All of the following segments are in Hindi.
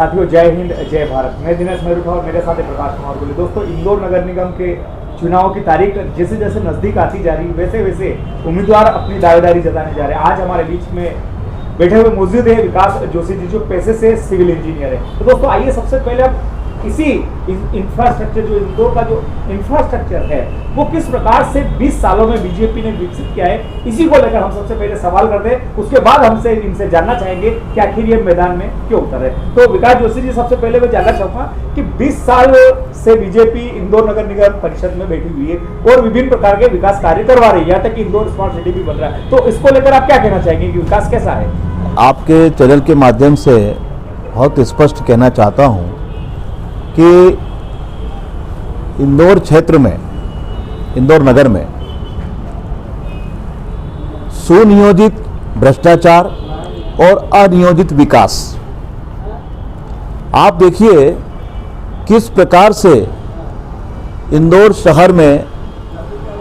साथियों, जय हिंद जय भारत। मैं दिनेश मेहरुठा और मेरे साथ प्रकाश कुमार बोले। दोस्तों, इंदौर नगर निगम के चुनाव की तारीख जैसे जैसे नजदीक आती जा रही है, वैसे वैसे उम्मीदवार अपनी दावेदारी जताने जा रहे हैं। आज हमारे बीच में बैठे हुए मौजूद है विकास जोशी जी, जो पेशे से सिविल इंजीनियर है। तो दोस्तों, आइए सबसे पहले अब इसी इंफ्रास्ट्रक्चर, जो इंदौर का जो इंफ्रास्ट्रक्चर है, वो किस प्रकार से 20 सालों में बीजेपी ने विकसित किया है, इसी को लेकर हम सबसे पहले सवाल करते हैं। उसके बाद हमसे इनसे जानना चाहेंगे कि आखिर ये मैदान में क्यों उतरे। तो विकास जोशी जी, सबसे पहले मैं जानना चाहूंगा कि 20 साल से बीजेपी इंदौर नगर निगम परिषद में बैठी हुई है और विभिन्न प्रकार के विकास कार्य करवा रही है, यहाँ तक कि इंदौर स्मार्ट सिटी भी बन रहा है। तो इसको लेकर आप क्या कहना चाहेंगे कि विकास कैसा है? आपके चैनल के माध्यम से बहुत स्पष्ट कहना चाहता हूँ कि इंदौर क्षेत्र में, इंदौर नगर में सुनियोजित भ्रष्टाचार और अनियोजित विकास, आप देखिए किस प्रकार से इंदौर शहर में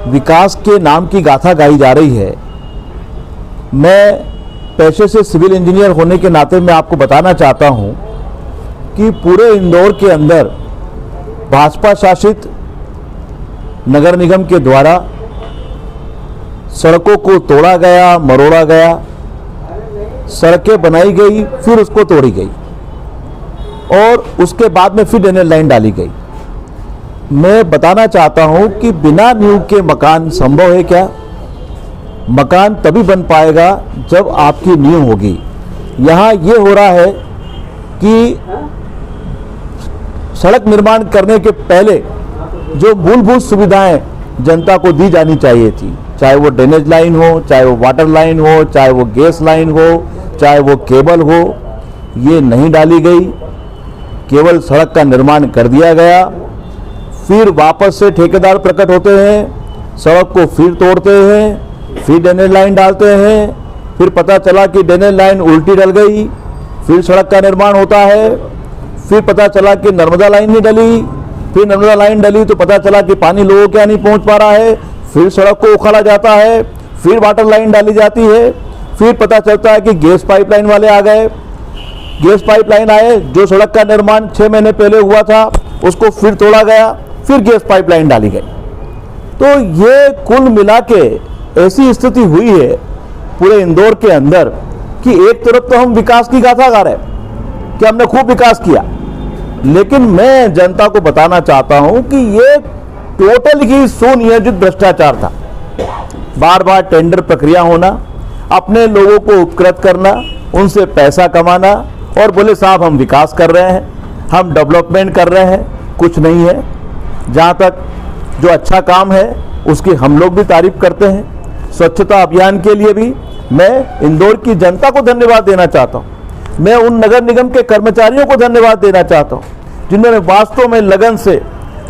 विकास के नाम की गाथा गाई जा रही है। मैं पेशे से सिविल इंजीनियर होने के नाते मैं आपको बताना चाहता हूं कि पूरे इंदौर के अंदर भाजपा शासित नगर निगम के द्वारा सड़कों को तोड़ा गया, मरोड़ा गया, सड़कें बनाई गई, फिर उसको तोड़ी गई और उसके बाद में फिर ड्रेनेज लाइन डाली गई। मैं बताना चाहता हूं कि बिना नींव के मकान संभव है क्या? मकान तभी बन पाएगा जब आपकी नींव होगी। यहाँ ये हो रहा है कि सड़क निर्माण करने के पहले जो मूलभूत सुविधाएं जनता को दी जानी चाहिए थी, चाहे वो ड्रेनेज लाइन हो, चाहे वो वाटर लाइन हो, चाहे वो गैस लाइन हो, चाहे वो केबल हो, ये नहीं डाली गई। केवल सड़क का निर्माण कर दिया गया, फिर वापस से ठेकेदार प्रकट होते हैं, सड़क को फिर तोड़ते हैं, फिर ड्रेनेज लाइन डालते हैं, फिर पता चला कि ड्रेनेज लाइन उल्टी डल गई, फिर सड़क का निर्माण होता है, फिर पता चला कि नर्मदा लाइन नहीं डली, फिर नर्मदा लाइन डली तो पता चला कि पानी लोगों के यहाँ नहीं पहुँच पा रहा है, फिर सड़क को उखाड़ा जाता है, फिर वाटर लाइन डाली जाती है, फिर पता चलता है कि गैस पाइपलाइन वाले आ गए, गैस पाइपलाइन आए, जो सड़क का निर्माण 6 महीने पहले हुआ था उसको फिर तोड़ा गया, फिर गैस पाइपलाइन डाली गई। तो ये कुल मिला के ऐसी स्थिति हुई है पूरे इंदौर के अंदर कि एक तरफ तो हम विकास की गाथा गा रहे हैं कि हमने खूब विकास किया, लेकिन मैं जनता को बताना चाहता हूं कि ये टोटल ही सुनियोजित भ्रष्टाचार था। बार बार टेंडर प्रक्रिया होना, अपने लोगों को उपकृत करना, उनसे पैसा कमाना और बोले साहब हम विकास कर रहे हैं, हम डेवलपमेंट कर रहे हैं, कुछ नहीं है। जहाँ तक जो अच्छा काम है उसकी हम लोग भी तारीफ करते हैं। स्वच्छता अभियान के लिए भी मैं इंदौर की जनता को धन्यवाद देना चाहता हूँ। मैं उन नगर निगम के कर्मचारियों को धन्यवाद देना चाहता हूँ जिन्होंने वास्तव में लगन से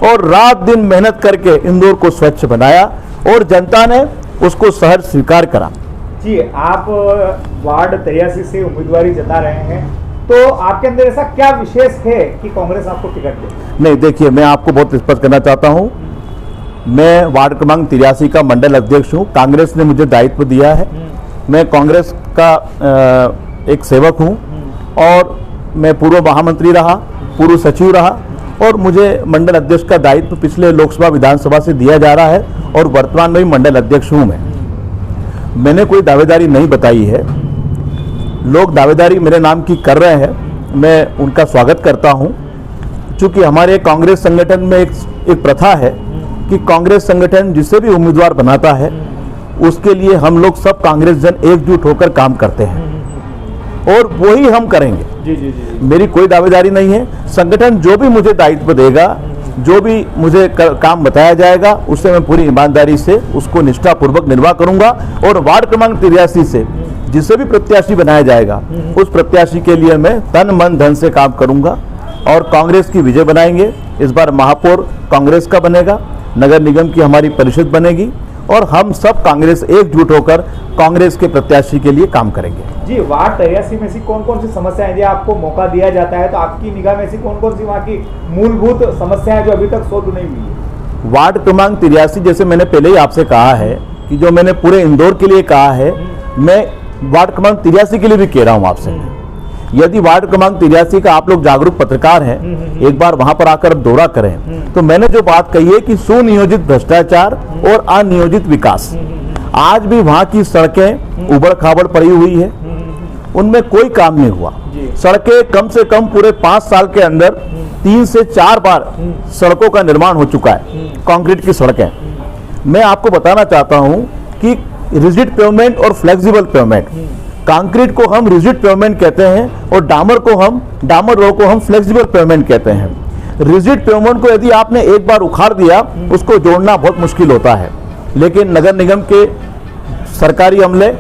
और रात दिन मेहनत करके इंदौर को स्वच्छ बनाया और जनता ने उसको शहर स्वीकार करा। जी, आप वार्ड 83 से उम्मीदवारी जता रहे हैं, तो आपके अंदर ऐसा क्या विशेष है कि कांग्रेस आपको टिकट दे? नहीं, देखिए मैं आपको बहुत स्पष्ट करना चाहता हूँ, मैं वार्ड क्रमांक 83 का मंडल अध्यक्ष हूँ। कांग्रेस ने मुझे दायित्व दिया है, मैं कांग्रेस का एक सेवक हूँ और मैं पूर्व महामंत्री रहा, पूर्व सचिव रहा और मुझे मंडल अध्यक्ष का दायित्व पिछले लोकसभा विधानसभा से दिया जा रहा है और वर्तमान में भी मंडल अध्यक्ष हूँ। मैंने कोई दावेदारी नहीं बताई है, लोग दावेदारी मेरे नाम की कर रहे हैं, मैं उनका स्वागत करता हूं। चूंकि हमारे कांग्रेस संगठन में एक प्रथा है कि कांग्रेस संगठन जिसे भी उम्मीदवार बनाता है उसके लिए हम लोग सब कांग्रेस जन एकजुट होकर काम करते हैं और वही हम करेंगे। जी। मेरी कोई दावेदारी नहीं है। संगठन जो भी मुझे दायित्व देगा, जो भी मुझे काम बताया जाएगा, उससे मैं पूरी ईमानदारी से उसको निष्ठापूर्वक निर्वाह करूंगा और वार्ड क्रमांक 83 से जिसे भी प्रत्याशी बनाया जाएगा उस प्रत्याशी के लिए मैं तन मन धन से काम करूंगा और कांग्रेस की विजय बनाएंगे। इस बार महापौर कांग्रेस का बनेगा, नगर निगम की हमारी परिषद बनेगी और हम सब कांग्रेस एकजुट होकर कांग्रेस के प्रत्याशी के लिए काम करेंगे। जी, वार्ड 83 में ऐसी कौन कौन सी समस्याएं, यदि आपको मौका दिया जाता है तो आपकी निगाह में ऐसी कौन कौन सी वहाँ की मूलभूत समस्याएं जो अभी तक सोल्व नहीं हुई है? वार्ड क्रमांक 83 जैसे मैंने पहले ही आपसे कहा है कि जो मैंने पूरे इंदौर के लिए कहा है, मैं वार्ड क्रमांक 83 के लिए भी कह रहा हूँ आपसे यदि वार्ड क्रमांक 83 का आप लोग जागरूक पत्रकार हैं, एक बार वहां पर आकर दौरा करें, तो मैंने जो बात कही है कि सुनियोजित भ्रष्टाचार और अनियोजित विकास, आज भी वहां की सड़कें उबड़ खाबड़ पड़ी हुई है, उनमें कोई काम नहीं हुआ। सड़कें कम से कम पूरे 5 साल के अंदर 3 से 4 बार सड़कों का निर्माण हो चुका है, कंक्रीट की सड़कें। मैं आपको बताना चाहता हूं कि रिजिड पेवमेंट और फ्लेक्सिबल पेवमेंट, कंक्रीट को हम रिजिड पेवमेंट कहते हैं और डामर रोड को हम फ्लेक्सिबल पेवमेंट कहते हैं। रिजिड पेवमेंट को यदि आपने एक बार उखाड़ दिया, उसको जोड़ना बहुत मुश्किल होता है, लेकिन नगर निगम के सरकारी अमले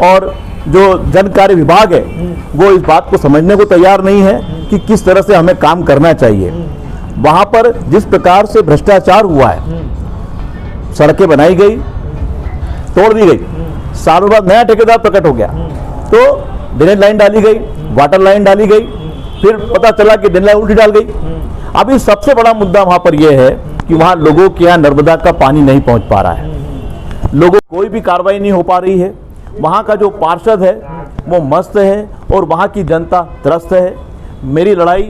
और जो जन कार्य विभाग है वो इस बात को समझने को तैयार नहीं है कि किस तरह से हमें काम करना चाहिए। वहां पर जिस प्रकार से भ्रष्टाचार हुआ है, सड़कें बनाई गई, तोड़ दी गई, सालों बाद नया ठेकेदार प्रकट हो गया, तो ड्रेनेज लाइन डाली गई, वाटर लाइन डाली गई, फिर पता चला कि ड्रेनेज लाइन उल्टी डाल गई। अभी सबसे बड़ा मुद्दा वहां पर यह है कि वहां लोगों के यहाँ नर्मदा का पानी नहीं पहुंच पा रहा है, लोगों कोई भी कार्रवाई नहीं हो पा रही है। वहां का जो पार्षद है वो मस्त है और वहां की जनता त्रस्त है। मेरी लड़ाई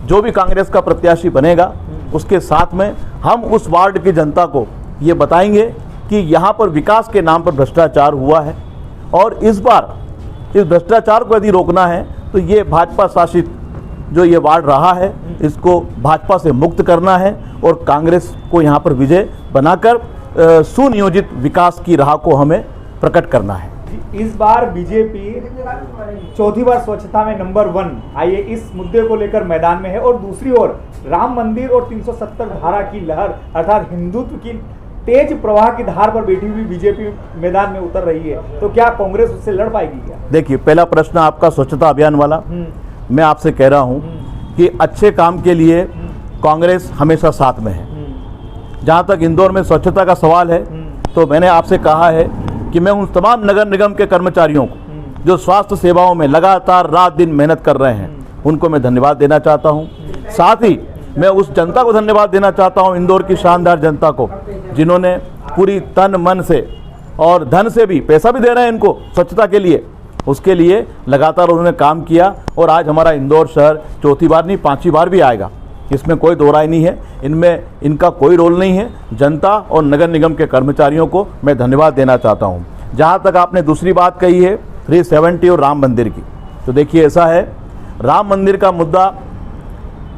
जो भी कांग्रेस का प्रत्याशी बनेगा उसके साथ में हम उस वार्ड की जनता को ये बताएंगे कि यहाँ पर विकास के नाम पर भ्रष्टाचार हुआ है, और इस बार इस भ्रष्टाचार को यदि रोकना है तो ये भाजपा शासित जो ये वार्ड रहा है इसको भाजपा से मुक्त करना है और कांग्रेस को यहाँ पर विजय बनाकर सुनियोजित विकास की राह को हमें प्रकट करना है। इस बार बीजेपी चौथी बार स्वच्छता में नंबर 1 आइए इस मुद्दे को लेकर मैदान में है, और दूसरी ओर राम मंदिर और 370 धारा की लहर अर्थात हिंदुत्व की तेज प्रवाह की धार पर बैठी हुई बीजेपी मैदान में उतर रही है, तो क्या कांग्रेस उससे लड़ पाएगी क्या? देखिए, पहला प्रश्न आपका स्वच्छता अभियान वाला, मैं आपसे कह रहा हूं कि अच्छे काम के लिए कांग्रेस हमेशा साथ में है। जहां तक इंदौर में स्वच्छता का सवाल है तो मैंने आपसे कहा है कि मैं उन तमाम नगर निगम के कर्मचारियों को जो स्वास्थ्य सेवाओं में लगातार रात दिन मेहनत कर रहे हैं उनको मैं धन्यवाद देना चाहता हूं। साथ ही मैं उस जनता को धन्यवाद देना चाहता हूं, इंदौर की शानदार जनता को, जिन्होंने पूरी तन मन से और धन से भी, पैसा भी दे रहे हैं इनको स्वच्छता के लिए, उसके लिए लगातार उन्होंने काम किया और आज हमारा इंदौर शहर चौथी बार नहीं 5वीं बार भी आएगा, इसमें कोई दो राय नहीं है। इनमें इनका कोई रोल नहीं है। जनता और नगर निगम के कर्मचारियों को मैं धन्यवाद देना चाहता हूं। जहां तक आपने दूसरी बात कही है 370 और राम मंदिर की, तो देखिए ऐसा है, राम मंदिर का मुद्दा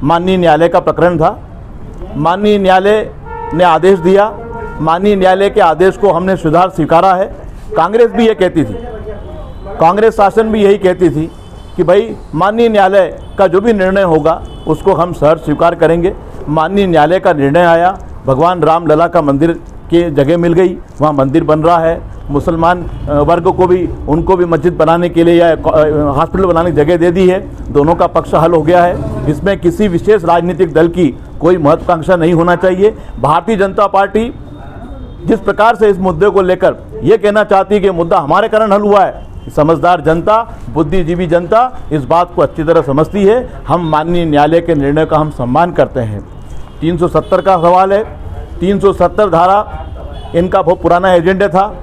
माननीय न्यायालय का प्रकरण था। माननीय न्यायालय ने आदेश दिया, माननीय न्यायालय के आदेश को हमने सुधार स्वीकारा है। कांग्रेस भी ये कहती थी, कांग्रेस शासन भी यही कहती थी कि भाई माननीय न्यायालय का जो भी निर्णय होगा उसको हम सहर्ष स्वीकार करेंगे। माननीय न्यायालय का निर्णय आया, भगवान राम लला का मंदिर की जगह मिल गई, वहाँ मंदिर बन रहा है। मुसलमान वर्ग को भी, उनको भी मस्जिद बनाने के लिए या हॉस्पिटल बनाने की जगह दे दी है। दोनों का पक्ष हल हो गया है। इसमें किसी विशेष राजनीतिक दल की कोई महत्वाकांक्षा नहीं होना चाहिए। भारतीय जनता पार्टी जिस प्रकार से इस मुद्दे को लेकर ये कहना चाहती है कि मुद्दा हमारे कारण हल हुआ है, समझदार जनता, बुद्धिजीवी जनता इस बात को अच्छी तरह समझती है। हम माननीय न्यायालय के निर्णय का हम सम्मान करते हैं। 370 का सवाल है, 370 धारा इनका बहुत पुराना एजेंडा था,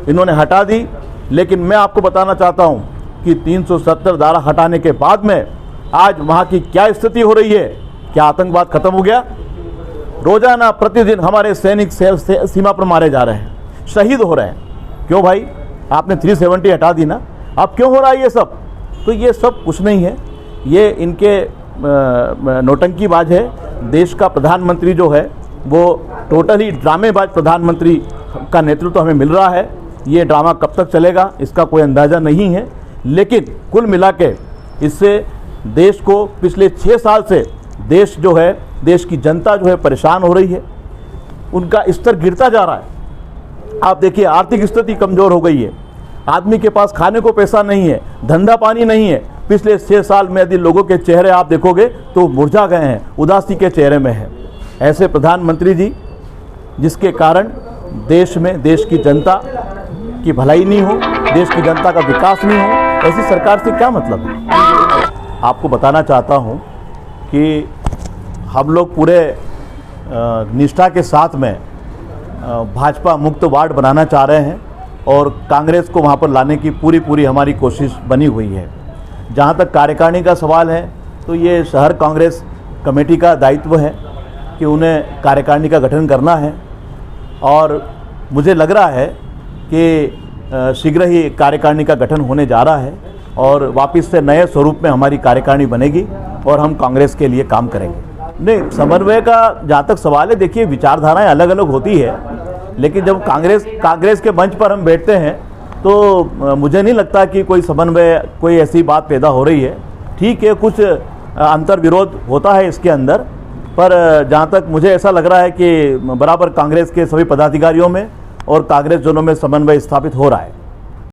इन्होंने हटा दी। लेकिन मैं आपको बताना चाहता हूं कि 370 धारा हटाने के बाद में आज वहां की क्या स्थिति हो रही है। क्या आतंकवाद खत्म हो गया? रोजाना प्रतिदिन हमारे सैनिक सीमा पर मारे जा रहे हैं, शहीद हो रहे हैं। क्यों भाई? आपने 370 हटा दी ना, अब क्यों हो रहा है ये सब? तो ये सब कुछ नहीं है, ये इनके नौटंकीबाज है। देश का प्रधानमंत्री जो है वो टोटली ड्रामेबाज प्रधानमंत्री का नेतृत्व हमें मिल रहा है। ये ड्रामा कब तक चलेगा इसका कोई अंदाज़ा नहीं है। लेकिन कुल मिला के इससे देश को पिछले 6 साल से देश जो है, देश की जनता जो है परेशान हो रही है, उनका स्तर गिरता जा रहा है। आप देखिए, आर्थिक स्थिति कमज़ोर हो गई है, आदमी के पास खाने को पैसा नहीं है, धंधा पानी नहीं है। पिछले 6 साल में यदि लोगों के चेहरे आप देखोगे तो मुरझा गए हैं, उदासी के चेहरे में है। ऐसे प्रधानमंत्री जी जिसके कारण देश में देश की जनता की भलाई नहीं हो, देश की जनता का विकास नहीं हो, ऐसी सरकार से क्या मतलब है? आपको बताना चाहता हूं कि हम लोग पूरे निष्ठा के साथ में भाजपा मुक्त वार्ड बनाना चाह रहे हैं और कांग्रेस को वहां पर लाने की पूरी हमारी कोशिश बनी हुई है। जहाँ तक कार्यकारिणी का सवाल है तो ये शहर कांग्रेस कमेटी का दायित्व है कि उन्हें कार्यकारिणी का गठन करना है और मुझे लग रहा है कि शीघ्र ही कार्यकारिणी का गठन होने जा रहा है और वापस से नए स्वरूप में हमारी कार्यकारिणी बनेगी और हम कांग्रेस के लिए काम करेंगे। नहीं, समन्वय का जहाँ तक सवाल है, देखिए विचारधाराएं अलग अलग होती है, लेकिन जब कांग्रेस के मंच पर हम बैठते हैं तो मुझे नहीं लगता कि कोई समन्वय, कोई ऐसी बात पैदा हो रही है। ठीक है, कुछ अंतर विरोध होता है इसके अंदर, पर जहाँ तक मुझे ऐसा लग रहा है कि बराबर कांग्रेस के सभी पदाधिकारियों में और कांग्रेस जनों में समन्वय स्थापित हो रहा है।